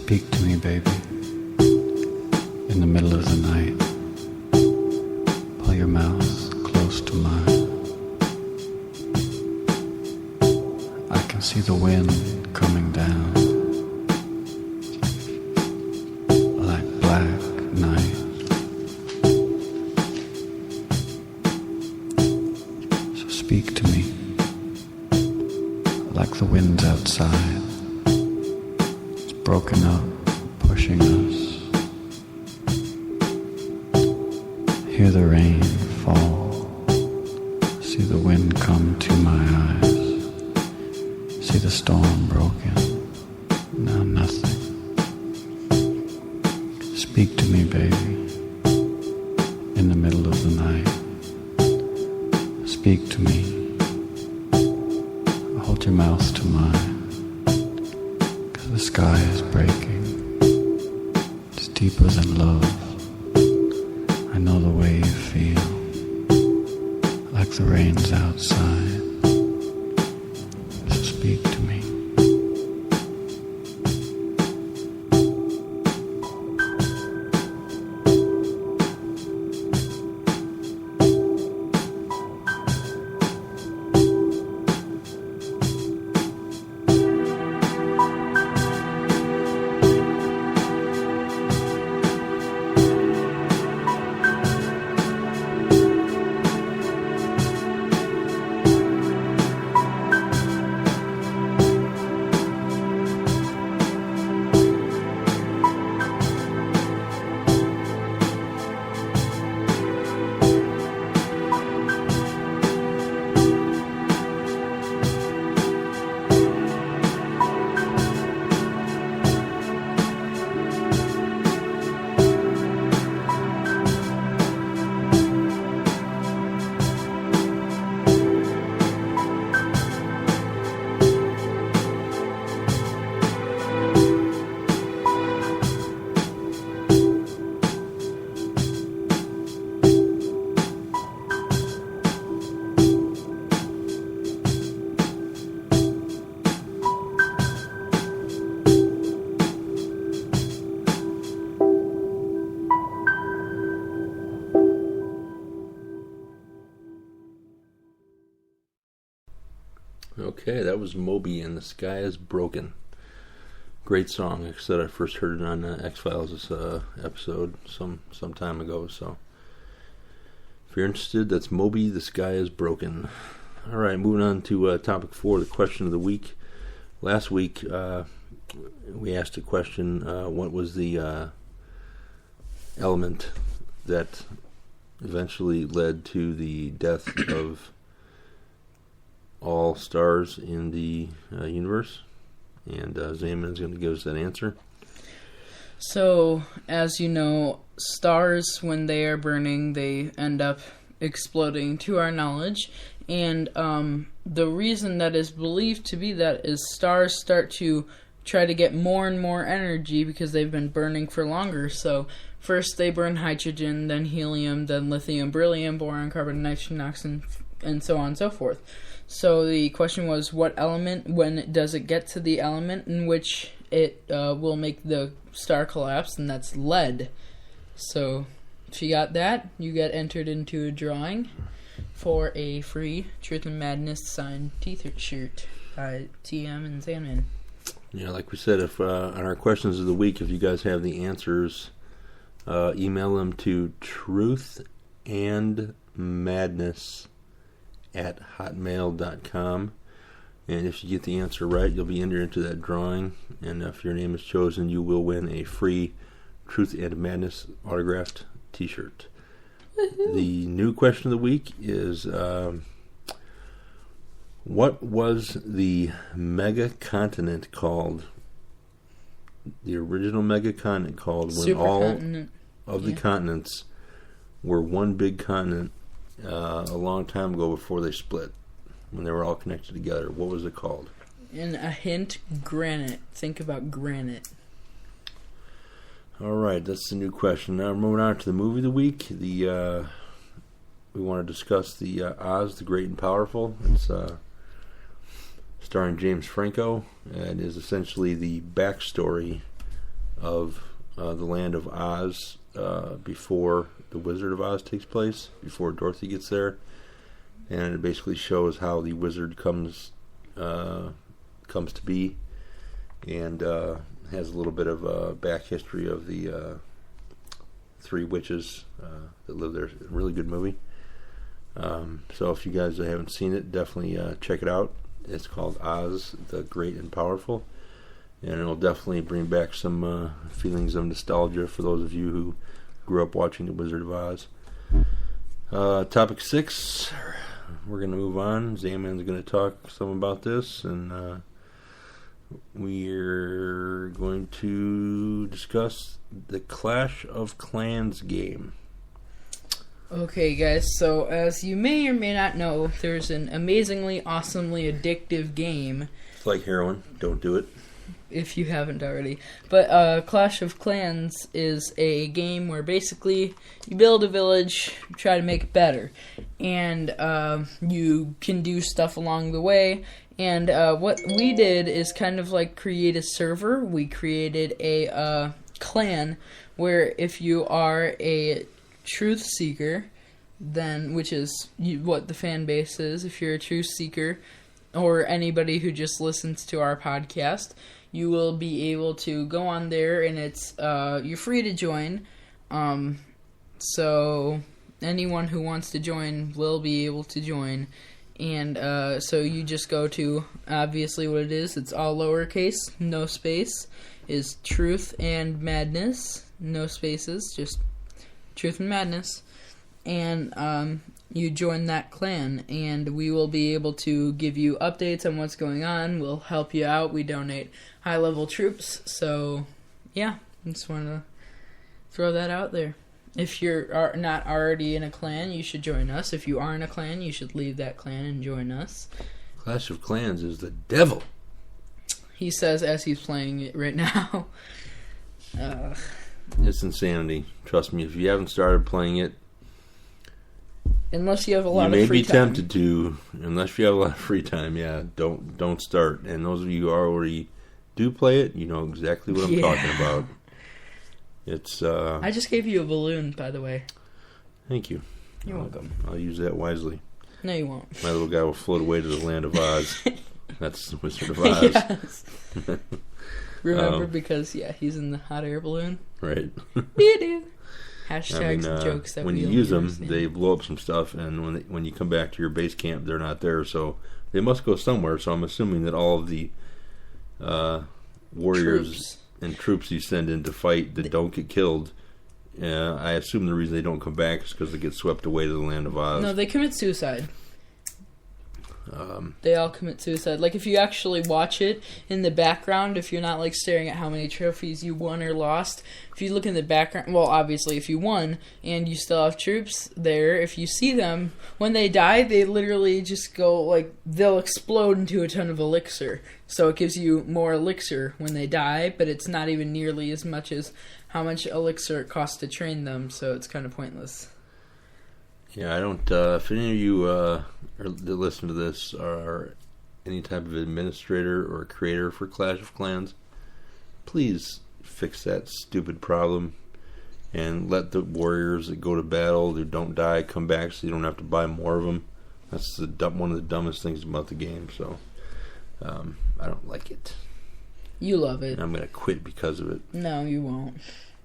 Speak to me, baby. In the middle of the night, pull your mouth close to mine. I can see the wind coming down like black night. So speak to me like the wind's outside. It's broken up, pushing us. Hear the rain fall. See the wind come to my eyes. See the storm broken. Now nothing. Speak to me, baby. In the middle of the night. Speak to me. Hold your mouth to mine. 'Cause the sky is breaking. It's deeper than love. I know the way you feel, like the rain's outside. So speak to me. Okay, that was Moby and The Sky is Broken. Great song. Like I said, I first heard it on X-Files episode some time ago. So if you're interested, that's Moby, The Sky is Broken. All right, moving on to topic 4, the question of the week. Last week, we asked a question, what was the element that eventually led to the death of all stars in the universe? And Xanman is going to give us that answer. So, as you know, stars, when they are burning, they end up exploding to our knowledge. And the reason that is believed to be that is stars start to try to get more and more energy because they've been burning for longer. So first they burn hydrogen, then helium, then lithium, beryllium, boron, carbon, nitrogen, oxygen, and so on and so forth. So the question was, what element, when does it get to the element in which it will make the star collapse, and that's lead. So if you got that, you get entered into a drawing for a free Truth and Madness signed t-shirt by TM and Xanman. Yeah, like we said, if on our questions of the week, if you guys have the answers, email them to truthandmadness@hotmail.com. And if you get the answer right, you'll be entered into that drawing. And if your name is chosen, you will win a free Truth and Madness autographed t-shirt. The new question of the week is, what was the mega continent called? The original mega continent called when all of the continents were one big continent a long time ago before they split, when they were all connected together. What was it called? And a hint, granite. Think about granite. All right, that's the new question. Now moving on to the movie of the week. We want to discuss the Oz, the Great and Powerful. It's starring James Franco, and is essentially the backstory of the land of Oz before the Wizard of Oz takes place, before Dorothy gets there, and it basically shows how the wizard comes to be, and has a little bit of back history of the three witches that live there. A really good movie. So if you guys haven't seen it, definitely check it out. It's called Oz, the Great and Powerful, and it'll definitely bring back some feelings of nostalgia for those of you who grew up watching The Wizard of Oz. Topic 6, we're going to move on. Xanman's going to talk some about this, and we're going to discuss the Clash of Clans game. Okay, guys, so as you may or may not know, there's an amazingly, awesomely addictive game. It's like heroin. Don't do it. If you haven't already. But Clash of Clans is a game where basically you build a village, try to make it better. And you can do stuff along the way. And what we did is kind of like create a server. We created a clan where if you are a truth seeker, then which is what the fan base is, if you're a truth seeker or anybody who just listens to our podcast, you will be able to go on there, and it's you're free to join. So anyone who wants to join will be able to join. And so you just go to, obviously what it is, it's all lowercase, no space, is Truth and Madness, no spaces, just Truth and Madness. And you join that clan, and we will be able to give you updates on what's going on. We'll help you out. We donate high-level troops. So, yeah, I just want to throw that out there. If you're not already in a clan, you should join us. If you are in a clan, you should leave that clan and join us. Clash of Clans is the devil. He says as he's playing it right now. It's insanity. Trust me, if you haven't started playing it, unless you have a lot of free time. You may be tempted to, unless you have a lot of free time, yeah, don't start. And those of you who already do play it, you know exactly what I'm talking about. It's I just gave you a balloon, by the way. Thank you. You're welcome. I'll use that wisely. No, you won't. My little guy will float away to the land of Oz. That's the Wizard of Oz. Yes. Remember, because, he's in the hot air balloon. Right. Hashtags and jokes that when you use them, they blow up some stuff, and when you come back to your base camp, they're not there, so they must go somewhere. So I'm assuming that all of the warriors and troops you send in to fight that don't get killed, I assume the reason they don't come back is because they get swept away to the land of Oz. No, they commit suicide. They all commit suicide. Like, if you actually watch it in the background, if you're not, like, staring at how many trophies you won or lost, if you look in the background, well, obviously, if you won and you still have troops there, if you see them, when they die, they literally just go, like, they'll explode into a ton of elixir. So it gives you more elixir when they die, but it's not even nearly as much as how much elixir it costs to train them, so it's kind of pointless. Yeah, I don't, if any of you that listen to this are any type of administrator or creator for Clash of Clans, please fix that stupid problem and let the warriors that go to battle, that don't die, come back so you don't have to buy more of them. That's one of the dumbest things about the game, so I don't like it. You love it. And I'm going to quit because of it. No, you won't.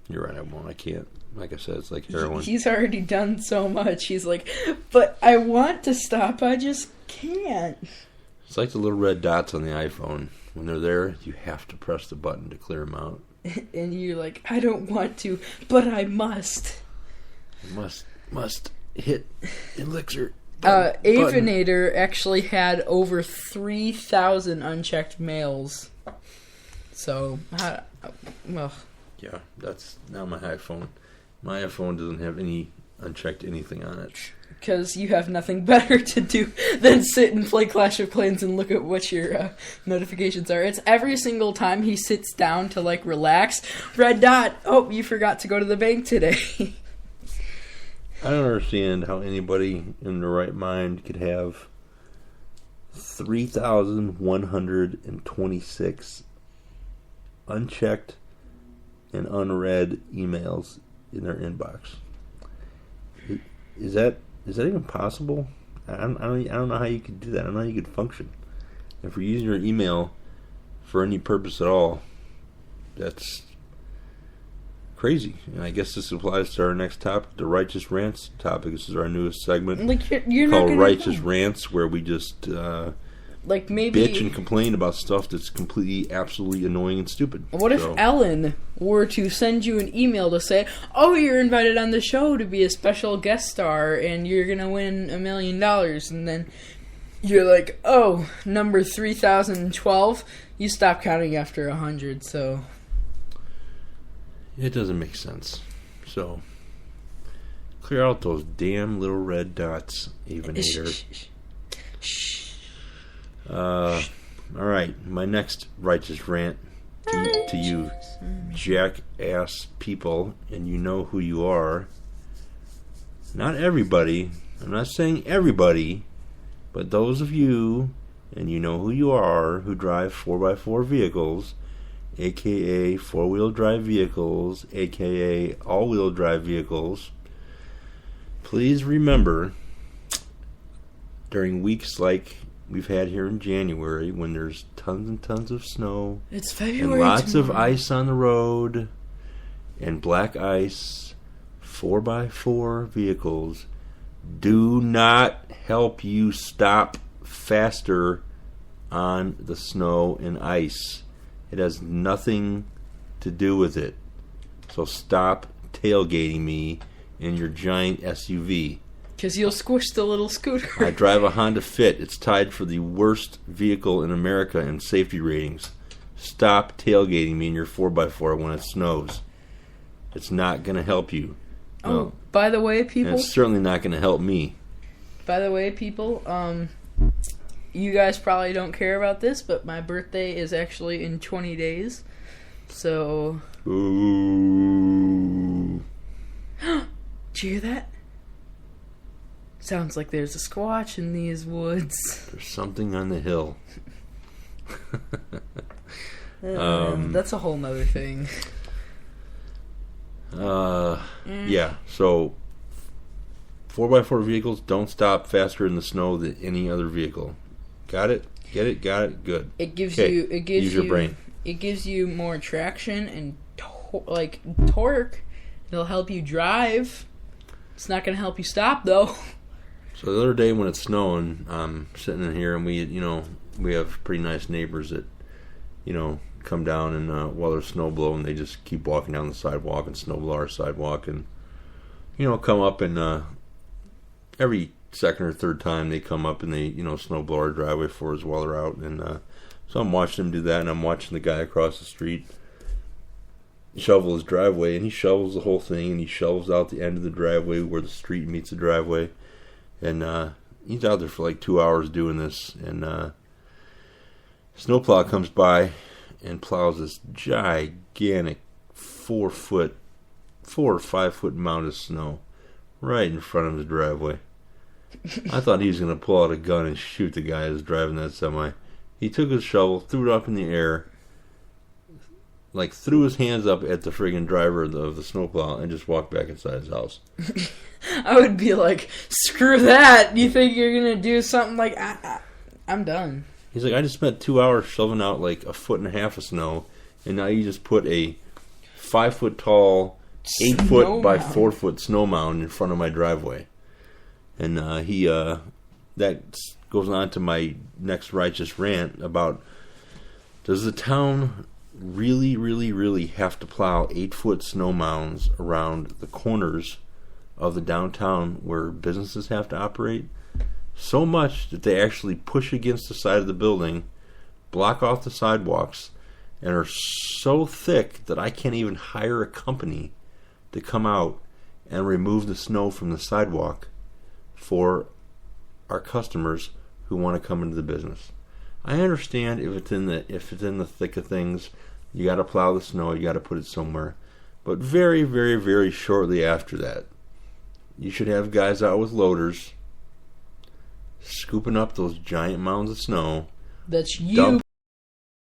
You're right, I won't. I can't. Like I said, it's like heroin. He's already done so much. He's like, but I want to stop. I just can't. It's like the little red dots on the iPhone. When they're there, you have to press the button to clear them out. And you're like, I don't want to, but I must. Must hit elixir. Avinator actually had over 3,000 unchecked mails. So, well. Yeah, that's now my iPhone. My iPhone doesn't have any unchecked anything on it. Because you have nothing better to do than sit and play Clash of Clans and look at what your notifications are. It's every single time he sits down to, like, relax. Red dot. Oh, you forgot to go to the bank today. I don't understand how anybody in their right mind could have 3,126 unchecked and unread emails in their inbox. Is that even possible? I don't know how you could do that. I don't know how you could function. If you're using your email for any purpose at all, that's crazy. And I guess this applies to our next topic, the Righteous Rants topic. This is our newest segment. Like you're called not Righteous Rants, where we just like maybe bitch and complain about stuff that's completely, absolutely annoying and stupid. What if Ellen were to send you an email to say, "Oh, you're invited on the show to be a special guest star, and you're gonna win $1 million," and then you're like, "Oh, number 3012." You stop counting after 100, so it doesn't make sense. So clear out those damn little red dots, Avinator. All right, my next righteous rant to you jackass people, and you know who you are. Not everybody. I'm not saying everybody, but those of you, and you know who you are, who drive 4x4 vehicles, aka four-wheel drive vehicles, aka all-wheel drive vehicles. Please remember, during weeks like we've had here in January, when there's tons and tons of snow, it's February and lots tomorrow. of ice on the road, and black ice, 4x4 vehicles do not help you stop faster on the snow and ice. It has nothing to do with it. So stop tailgating me in your giant SUV. Because you'll squish the little scooter. I drive a Honda Fit. It's tied for the worst vehicle in America in safety ratings. Stop tailgating me in your 4x4 when it snows. It's not going to help you. Oh, No. by the way, people. And it's certainly not going to help me. By the way, people, you guys probably don't care about this, but my birthday is actually in 20 days. So. Ooh. Did you hear that? Sounds like there's a Squatch in these woods. There's something on the hill. That's a whole nother thing. Yeah, so 4x4 vehicles don't stop faster in the snow than any other vehicle. Got it? Get it? Got it? Good. It gives Okay, you. It gives use you. your brain. It gives you more traction and torque. It'll help you drive. It's not going to help you stop though. So the other day when it's snowing, I'm sitting in here and we have pretty nice neighbors that, come down and while there's snow blowing, they just keep walking down the sidewalk and snow blow our sidewalk and, come up and every second or third time they come up and they, snow blow our driveway for us while they're out. And so I'm watching them do that, and I'm watching the guy across the street shovel his driveway, and he shovels the whole thing, and he shovels out the end of the driveway where the street meets the driveway. And he's out there for like 2 hours doing this, and snowplow comes by and plows this gigantic 4 or 5 foot mound of snow right in front of his driveway. I thought he was going to pull out a gun and shoot the guy who's driving that semi. He took his shovel, threw it up in the air, like threw his hands up at the friggin' driver of the snowplow, and just walked back inside his house. I would be like, screw that. You think you're going to do something like, I'm done. He's like, I just spent 2 hours shoveling out like 1.5 feet of snow, and now you just put a 5 foot tall, 8 foot by 4 foot snow mound in front of my driveway. And that goes on to my next righteous rant about, does the town really, really, really have to plow 8 foot snow mounds around the corners of the downtown where businesses have to operate? So much that they actually push against the side of the building, block off the sidewalks, and are so thick that I can't even hire a company to come out and remove the snow from the sidewalk for our customers who want to come into the business. I understand if it's in the thick of things, you got to plow the snow, you got to put it somewhere. But very, very, very shortly after that, you should have guys out with loaders scooping up those giant mounds of snow. That's you